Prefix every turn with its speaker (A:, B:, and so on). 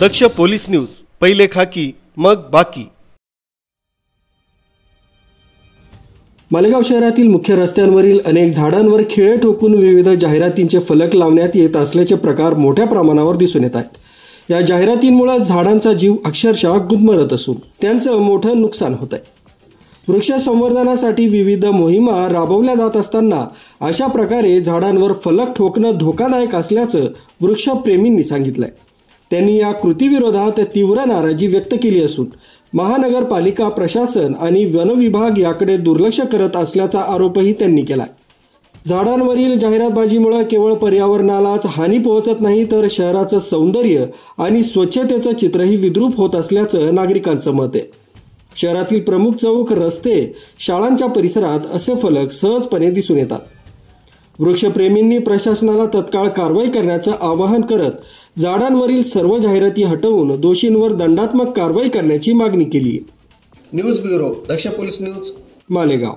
A: दक्ष police news, पहिले खाकी मग बाकी।
B: मालेगाव शहरातील मुख्य रस्त्यांवरील अनेक झाडांवर खिळे ठोकून विविध जाहिरातींचे फलक लावण्यात येत असल्याचे प्रकार मोठ्या प्रमाणावर दिसून येत आहेत। या जाहिरातींमुळे झाडांचा जीव अक्षरशः गुदमरत असून त्यांचं मोठं नुकसान होत आहे। वृक्ष संवर्धनासाठी विविध मोहिमा राबवल्या जात असताना अशा प्रकारे झाडांवर फलक ठोकणं धोकादायक असल्याचं वृक्षप्रेमींनी सांगितलंय। त्यांनी या कृतीविरोधात तीव्र नाराजी व्यक्त केली असून महानगरपालिका प्रशासन आणि वन विभाग याकडे दुर्लक्ष करत असल्याचा आरोपही त्यांनी केला। झाडांवरील जाहिरातबाजीमुळे केवळ पर्यावरणालाच हानी पोहोचत नाही तर शहराचं सौंदर्य आणि स्वच्छतेचं चित्रही विद्रूप होत असल्याचं नागरिकांचं मत आहे। शहरातील प्रमुख चौक, रस्ते, शाळांच्या परिसरात असे फलक सहजपणे दिसून येतात। वृक्षप्रेमींनी प्रशासनाला तत्काळ कारवाई करण्याचं आवाहन करत झाडांवरील सर्व जाहिराती हटवून दोषींवर दंडात्मक कारवाई करण्याची मागणी केली।
A: न्यूज ब्युरो, दक्ष पोलीस न्यूज,
B: मालेगाव।